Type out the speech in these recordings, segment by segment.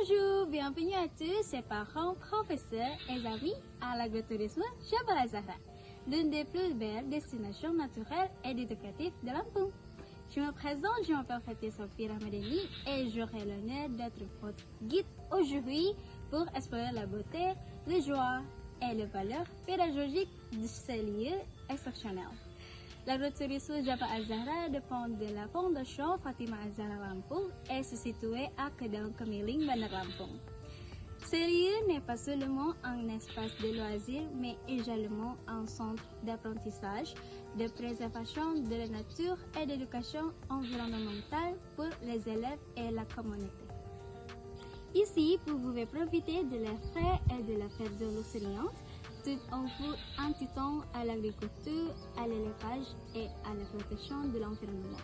Bonjour, bienvenue à tous ses parents, professeurs et amis à l'agrotourisme Jabal Azahra, l'une des plus belles destinations naturelles et éducatives de Lampung. Je me présente, je m'appelle Fatia Sofia Ramadani et j'aurai l'honneur d'être votre guide aujourd'hui pour explorer la beauté, les joies et les valeurs pédagogiques de ces lieux exceptionnels. L'agrotourisme Jabal Azahra dépend de la Fondation Fatima Azahra Lampung et se situe à Kedang Kemiling, Bandar Lampung. Ce lieu n'est pas seulement un espace de loisirs, mais également un centre d'apprentissage, de préservation de la nature et d'éducation environnementale pour les élèves et la communauté. Ici, vous pouvez profiter de l'air frais et de la fête de l'eau souriante, tout en vous incitant à l'agriculture, à l'élevage et à la protection de l'environnement.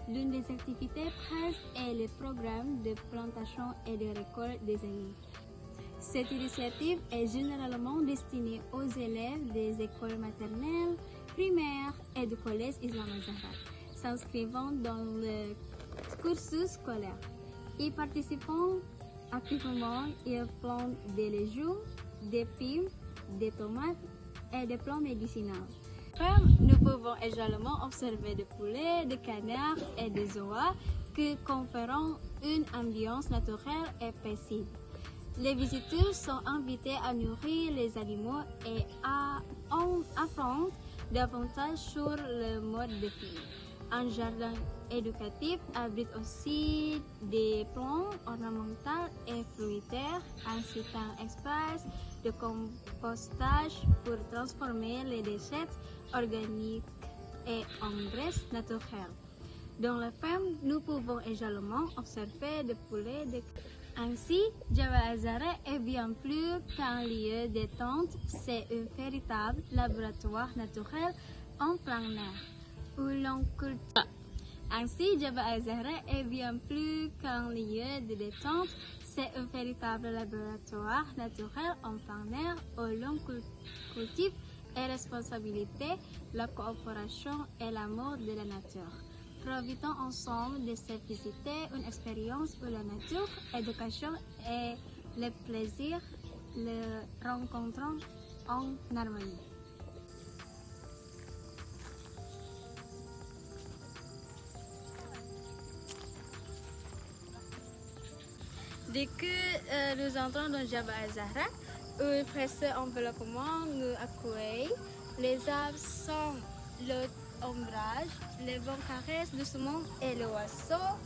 L'une des activités presses est le programme de plantation et de récolte des aigris. Cette initiative est généralement destinée aux élèves des écoles maternelles, primaires et du collège Islam Azahra, s'inscrivant dans le cursus scolaire. Y participant activement, ils plantent des légumes, des piments, des tomates et des plantes médicinales. Nous pouvons également observer des poulets, des canards et des oies qui confèrent une ambiance naturelle et paisible. Les visiteurs sont invités à nourrir les animaux et à en apprendre davantage sur le mode de vie. Un jardin éducatif abrite aussi des plantes ornementales et fruitières, ainsi qu'un espace de compostage pour transformer les déchets organiques et en graisse naturelle. Dans la ferme, nous pouvons également observer des poulets. Ainsi, Jabal Azahra est bien plus qu'un lieu de détente, c'est un véritable laboratoire naturel en plein air, où l'on cultive. Ainsi, Jabal Azahra est bien plus qu'un lieu de détente, c'est un véritable laboratoire naturel en plein air où l'on cultive et responsabilité, la coopération et l'amour de la nature. Profitons ensemble de cette visite, une expérience où la nature, l'éducation et le plaisir le rencontrent en harmonie. Dès que nous entrons dans Jabal Azahra, un précieux enveloppement nous accueille. Les arbres sont le ombrage, les vents caressent doucement et les oiseaux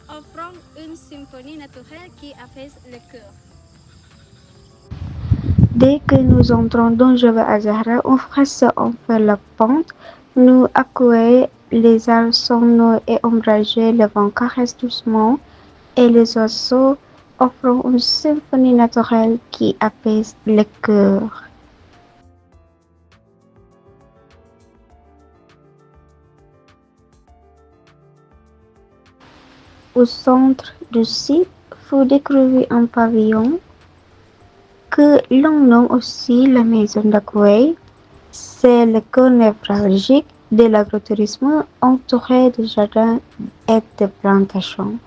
offrent une symphonie naturelle qui apaise le cœur. Dès que nous entrons dans Jabal Azahra, un fraîcheur enveloppant nous accueille. Les arbres sont nus et ombragés, le vent caresse doucement et les oiseaux offrent une symphonie naturelle qui apaise le cœur. Au centre du site, vous découvrez un pavillon que l'on nomme aussi la maison d'accueil. C'est le cœur névralgique de l'agrotourisme entouré de jardins et de plantations.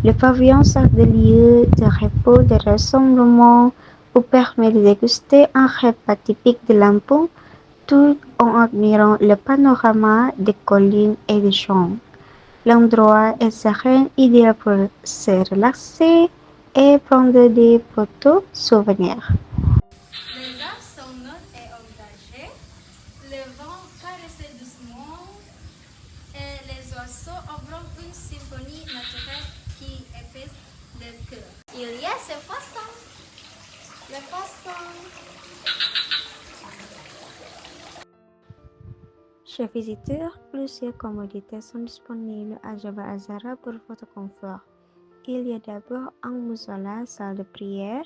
Le pavillon sert de lieu de repos, de rassemblement, où permet de déguster un repas typique de Lampung tout en admirant le panorama des collines et des champs. L'endroit est serein, idéal pour se relaxer et prendre des photos souvenirs. Les arbres sont nus et ombragés, le vent caresse doucement et les oiseaux offrent une symphonie naturelle qui apaise le cœur. Il y a ce poisson, le poisson. Chers visiteurs, plusieurs commodités sont disponibles à Jabal Azahra pour votre confort. Il y a d'abord un musola, salle de prière,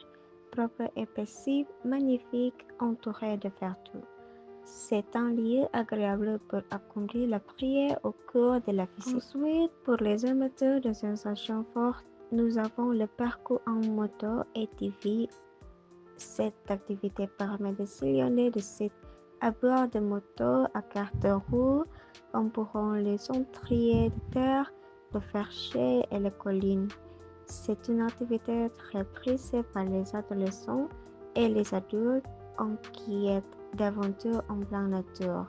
propre et paisible, magnifique, entouré de verdure. C'est un lieu agréable pour accomplir la prière au cours de la visite. Ensuite, pour les amateurs de sensations fortes, nous avons le parcours en moto ATV. Cette activité permet de sillonner le site à bord de motos à carte de roue, embourrant les entriers de terre le Fercher et les collines. C'est une activité très prisée par les adolescents et les adultes en quête d'aventure en pleine nature.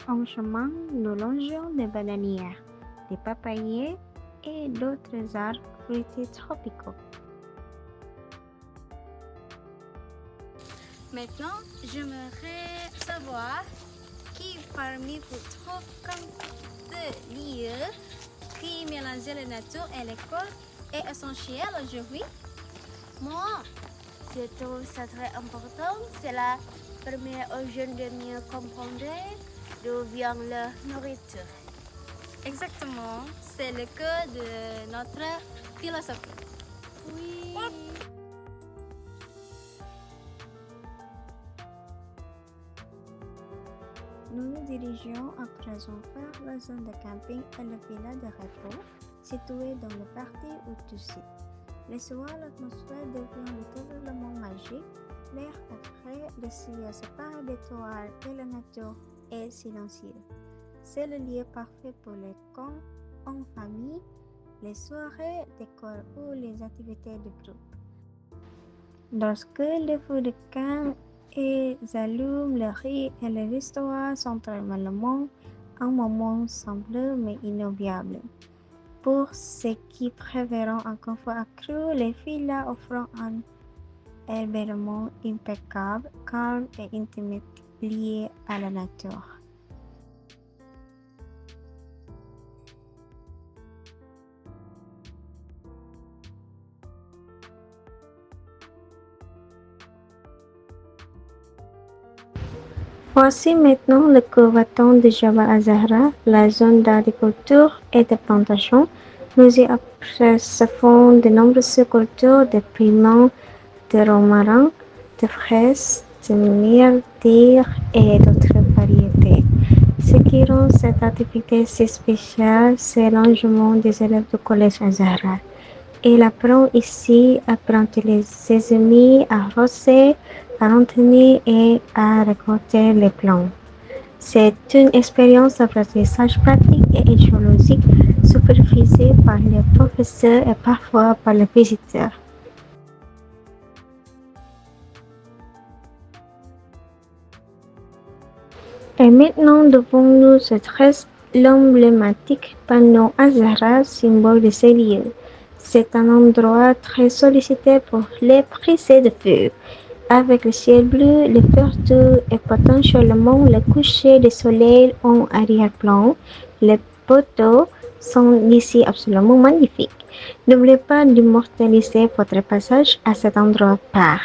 En chemin, nous longeons des bananières, des papayers et d'autres arbres fruitiers tropicaux. Maintenant, j'aimerais savoir qui parmi vous trouve comme ce lieu qui mélange la nature et l'école est essentiel aujourd'hui? Moi, je trouve ça très important. Cela permet aux jeunes de mieux comprendre d'où vient leur nourriture. Exactement, c'est le cœur de notre philosophie. Oui. Nous nous dirigeons à présent vers la zone de camping et le village de repos situé dans le parti Utusi. Le soir, l'atmosphère devient véritablement magique. L'air est frais, le ciel séparé d'étoiles et la nature est silencieuse. C'est le lieu parfait pour les camps en famille, les soirées d'école ou les activités de groupe. Lorsque le feu de camp allume le riz et le restaurant centralement, un moment semble mais inoubliable. Pour ceux qui préfèrent un confort accru, les villas offrent un hébergement impeccable, calme et intime lié à la nature. Voici maintenant le courbaton de Jabal Azahra, la zone d'agriculture et de plantation. Nous y apercevons de nombreuses cultures de piments, de romarin, de fraises, de myrtilles et d'autres variétés. Ce qui rend cette activité si spéciale, c'est l'engagement des élèves du collège Azahra. Ils apprennent ici à planter les semis, à arroser, à entretenir et à récolter les plantes. C'est une expérience d'apprentissage pratique et écologique supervisée par les professeurs et parfois par les visiteurs. Et maintenant, devant nous se dresse l'emblématique panneau Azahra, symbole de ce lieu. C'est un endroit très sollicité pour les prises de feu. Avec le ciel bleu, le verdure et potentiellement le coucher du soleil en arrière-plan, les photos sont ici absolument magnifiques. N'oubliez pas d'immortaliser votre passage à cet endroit par.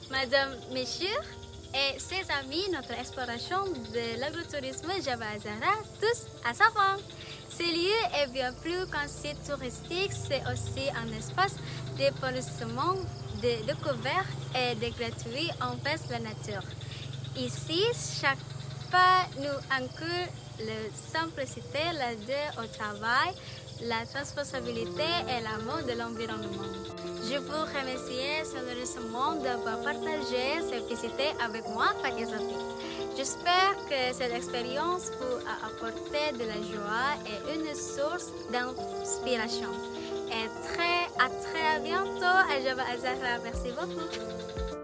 Madame, messieurs et ses amis, notre exploration de l'agrotourisme Jabal Azahra touche à sa fin. Ce lieu est bien plus qu'un site touristique, c'est aussi un espace d'épanouissement, de découverte et de gratuit envers la nature. Ici, chaque pas nous inclut la simplicité, l'ardeur au travail, la responsabilité et l'amour de l'environnement. Je vous remercie chaleureusement d'avoir partagé cette visite avec moi, Fatia Sophie. J'espère que cette expérience vous a apporté de la joie et une source d'inspiration. Et à très bientôt à Jabal Azahra. Merci beaucoup.